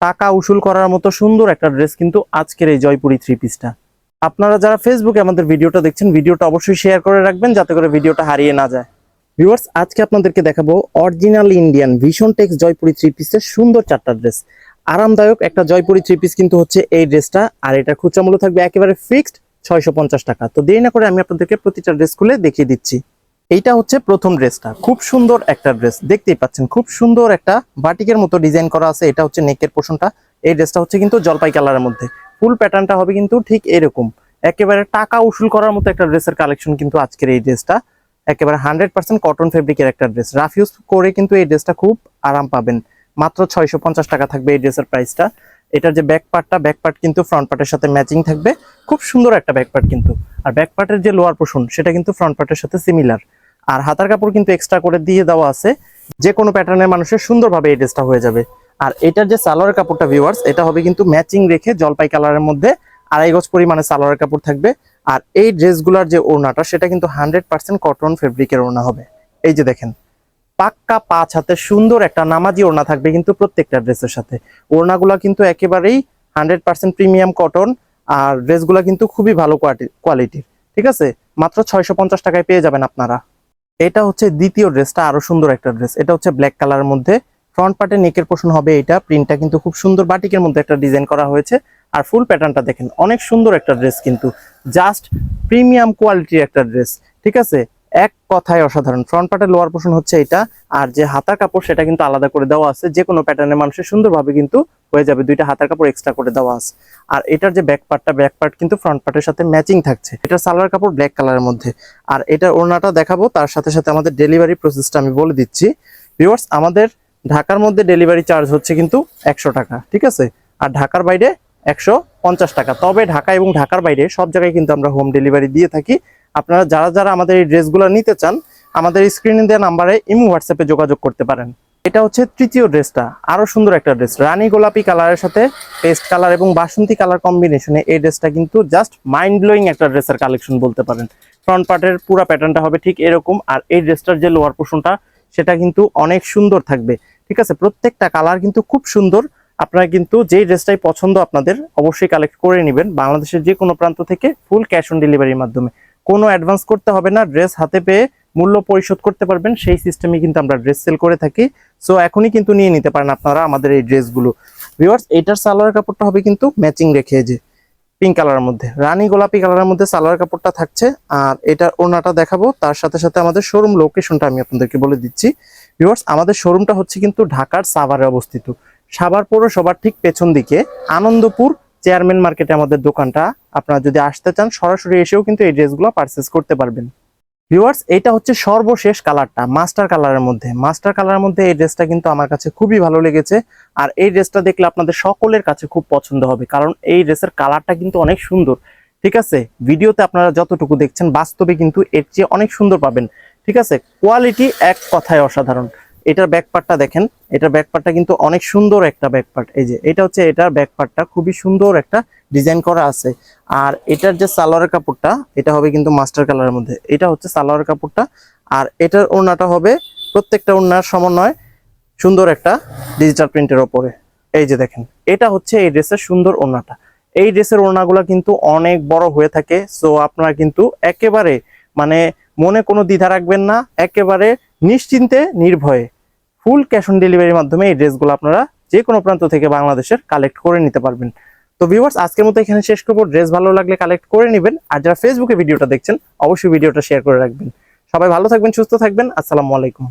টাকা উসুল করার মতো সুন্দর একটা ড্রেস কিন্তু আজকের এই জয়পুরি থ্রি পিসটা। আপনারা যারা ফেসবুকে আমাদের ভিডিওটা দেখছেন, ভিডিওটা অবশ্যই শেয়ার করে রাখবেন যাতে করে ভিডিওটা হারিয়ে না যায়। ভিউয়ার্স, আজকে আপনাদেরকে দেখাবো original Indian vision tex Jaipuri three পিসের সুন্দর চারটা ড্রেস। আরামদায়ক একটা জয়পুরি থ্রি পিস কিন্তু হচ্ছে এই ড্রেসটা, আর এটা খুচরা মূল্য থাকবে একেবারে ফিক্সড 650 টাকা। তো দেরি না করে আমি আপনাদেরকে প্রতিটা ড্রেস খুলে দেখিয়ে দিচ্ছি। এইটা হচ্ছে প্রথম ড্রেসটা, খুব সুন্দর একটা ড্রেস, দেখতেই পাচ্ছেন খুব সুন্দর একটা বাটিকের মতো ডিজাইন করা আছে। এটা হচ্ছে নেকের পোর্শনটা। এই ড্রেসটা হচ্ছে কিন্তু জলপাই কালারের মধ্যে, ফুল প্যাটার্নটা হবে কিন্তু ঠিক এরকম, একেবারে টাকা উসুল করার মতো একটা ড্রেসের কালেকশন কিন্তু আজকের এই ড্রেসটা। একেবারে 100% কটন ফেব্রিকের একটা ড্রেস, রাফ ইউজ করে কিন্তু এই ড্রেসটা খুব আরাম পাবেন। মাত্র 650 টাকা থাকবে এই ড্রেসের প্রাইসটা। এটার যে ব্যাক পার্ট কিন্তু ফ্রন্ট পার্টের সাথে ম্যাচিং থাকবে, খুব সুন্দর একটা ব্যাক পার্ট কিন্তু। আর ব্যাক পার্টের যে লোয়ার পোর্শন সেটা কিন্তু ফ্রন্ট পার্টের সাথে সিমিলার। আর হাতার কাপড় কিন্তু এক্সট্রা করে দিয়ে দেওয়া আছে, যে কোনো প্যাটার্নের মানুষের সুন্দরভাবে এই ড্রেসটা হয়ে যাবে। আর এটার যে সালোয়ার কাপড়টা ভিউয়ার্স, এটা হবে কিন্তু ম্যাচিং রেখে জলপাই কালারের মধ্যে 2.5 গজ পরিমাণে সালোয়ার কাপড় থাকবে। আর এই ড্রেসগুলোর যে ওড়নাটা সেটা কিন্তু 100% কটন ফেব্রিকের ওড়না হবে। এই যে দেখেন, পাক্কা 5 হাতের সুন্দর একটা নামাজি ওড়না থাকবে কিন্তু প্রত্যেকটা ড্রেসের সাথে। ওড়নাগুলো কিন্তু একেবারেই 100% প্রিমিয়াম কটন, আর ড্রেসগুলো কিন্তু খুবই ভালো কোয়ালিটির। ঠিক আছে, মাত্র 650 টাকায় পেয়ে যাবেন আপনারা। এটা হচ্ছে দ্বিতীয় ড্রেসটা, আরো সুন্দর একটা ড্রেস। এটা হচ্ছে ব্ল্যাক কালারের মধ্যে, ফ্রন্ট পার্টে নেকের পোর্শন হবে এটা, প্রিন্টটা কিন্তু খুব সুন্দর বাটিকের মধ্যে একটা ডিজাইন করা হয়েছে। আর ফুল প্যাটার্নটা দেখেন, অনেক সুন্দর একটা ড্রেস কিন্তু, জাস্ট প্রিমিয়াম কোয়ালিটির একটা ড্রেস। ঠিক আছে, এক কথায় অসাধারণ। ফ্রন্ট পার্টের লোয়ার পোর্শন হচ্ছে এটা, আর যে হাতার কাপড় সেটা কিন্তু আলাদা করে দেওয়া আছে, যে কোনো প্যাটার্নের মানুষের সুন্দরভাবে কিন্তু হয়ে যাবে, দুইটা হাতার কাপড় এক্সট্রা করে দেওয়া আছে। আর এটার যে ব্যাক পার্ট কিন্তু ফ্রন্ট পার্টের সাথে ম্যাচিং থাকছে। এটার সালোয়ার কাপড় ব্ল্যাক কালারের মধ্যে। আর এটার ওড়নাটা দেখাবো, তার সাথে সাথে আমাদের ডেলিভারি প্রসেসটা আমি বলে দিচ্ছি। ভিউয়ার্স, আমাদের ঢাকার মধ্যে ডেলিভারি চার্জ হচ্ছে কিন্তু 100 টাকা। ঠিক আছে, আর ঢাকার বাইরে 150 টাকা। তবে ঢাকা এবং ঢাকার বাইরে সব জায়গায় কিন্তু আমরা হোম ডেলিভারি দিয়ে থাকি। আপনারা যারা যারা আমাদের এই ড্রেসগুলো নিতে চান, আমাদের স্ক্রিনে দেওয়া নাম্বারে ইমো হোয়াটসঅ্যাপে যোগাযোগ করতে পারেন। এটা হচ্ছে তৃতীয় ড্রেসটা, আরো সুন্দর একটা ড্রেস, রানী গোলাপি কালারের সাথে পেস্ট কালার এবং বাসন্তী কালার কম্বিনেশনে এই ড্রেসটা কিন্তু জাস্ট মাইন্ড ব্লোয়িং একটা ড্রেসের কালেকশন বলতে পারেন। ফ্রন্ট পার্টের পুরো প্যাটার্নটা হবে ঠিক এরকম, আর এই ড্রেসটার যে লোয়ার পোর্শনটা সেটা কিন্তু অনেক সুন্দর থাকবে। ঠিক আছে, প্রত্যেকটা কালার কিন্তু খুব সুন্দর। আপনারা কিন্তু যেই ড্রেসটাই পছন্দ আপনাদের অবশ্যই কালেক্ট করে নেবেন বাংলাদেশের যে কোনো প্রান্ত থেকে, ফুল ক্যাশ অন ডেলিভারির মাধ্যমে। কোনো অ্যাডভান্স করতে হবে না, ড্রেস হাতে পেয়ে মূল্য পরিশোধ করতে পারবেন, সেই সিস্টেমে কিন্তু আমরা ড্রেস সেল করে থাকি। সো এখনই কিন্তু নিয়ে নিতে পারেন আপনারা আমাদের এই ড্রেসগুলো। ভিউয়ার্স, এটার সালোয়ার কাপড়টা হবে কিন্তু ম্যাচিং রেখে, যে পিঙ্ক কালারের মধ্যে রানী গোলাপি কালারের মধ্যে সালোয়ার কাপড়টা থাকছে। আর এটার ওড়নাটা দেখাবো, তার সাথে সাথে আমাদের শোরুম লোকেশনটা আমি আপনাদেরকে বলে দিচ্ছি। ভিউয়ার্স, আমাদের শোরুমটা হচ্ছে কিন্তু ঢাকার সাভারে অবস্থিত। সাভার পৌরসভার ঠিক পেছন দিকে আনন্দপুর চেয়ারম্যান মার্কেটে আমাদের দোকানটা। আপনারা যদি আসতে চান সরাসরি এসেও কিন্তু এই ড্রেসগুলো পারচেজ করতে পারবেন। ভিউয়ার্স, এটা হচ্ছে সর্বশেষ কালারটা, মাস্টার কালারের মধ্যে। মাস্টার কালারের মধ্যে এই ড্রেসটা কিন্তু আমার কাছে খুবই ভালো লেগেছে। আর এই ড্রেসটা দেখলে আপনাদের সকলের কাছে খুব পছন্দ হবে, কারণ এই ড্রেসের কালারটা কিন্তু অনেক সুন্দর। ঠিক আছে, ভিডিওতে আপনারা যতটুকু দেখছেন বাস্তবে কিন্তু এর চেয়ে অনেক সুন্দর পাবেন। ঠিক আছে, কোয়ালিটি এক কথায় অসাধারণ। এটার ব্যাক পার্টটা দেখেন, এটার ব্যাক পার্টটা কিন্তু অনেক সুন্দর একটা ব্যাক পার্ট। এই যে এটা হচ্ছে এটার ব্যাক পার্টটা, খুবই সুন্দর একটা ডিজাইন করা আছে। আর এটার যে সালোয়ারের কাপড়টা এটা হবে কিন্তু মাস্টার কালারের মধ্যে, এটা হচ্ছে সালোয়ারের কাপড়টা। আর এটার ওড়নাটা হবে প্রত্যেকটা ওড়নার সমন্বয় সুন্দর একটা ডিজিটাল প্রিন্টের ওপরে। এই যে দেখেন, এটা হচ্ছে এই ড্রেসের সুন্দর ওড়নাটা। এই ড্রেসের ওড়নাগুলো কিন্তু অনেক বড় হয়ে থাকে। সো আপনারা কিন্তু একেবারে মানে মনে কোনো দ্বিধা রাখবেন না, একেবারে নিশ্চিন্তে নির্ভয়ে ফুল ক্যাশ অন ডেলিভারির মাধ্যমে এই ড্রেসগুলো আপনারা যে কোনো প্রান্ত থেকে বাংলাদেশের কালেক্ট করে নিতে পারবেন। তো ভিউয়ার্স, আজকের মতো এখানে শেষ করবো। ড্রেস ভালো লাগলে কালেক্ট করে নেবেন, আর যারা ফেসবুকে ভিডিওটা দেখছেন অবশ্যই ভিডিওটা শেয়ার করে রাখবেন। সবাই ভালো থাকবেন, সুস্থ থাকবেন। আসসালামু আলাইকুম।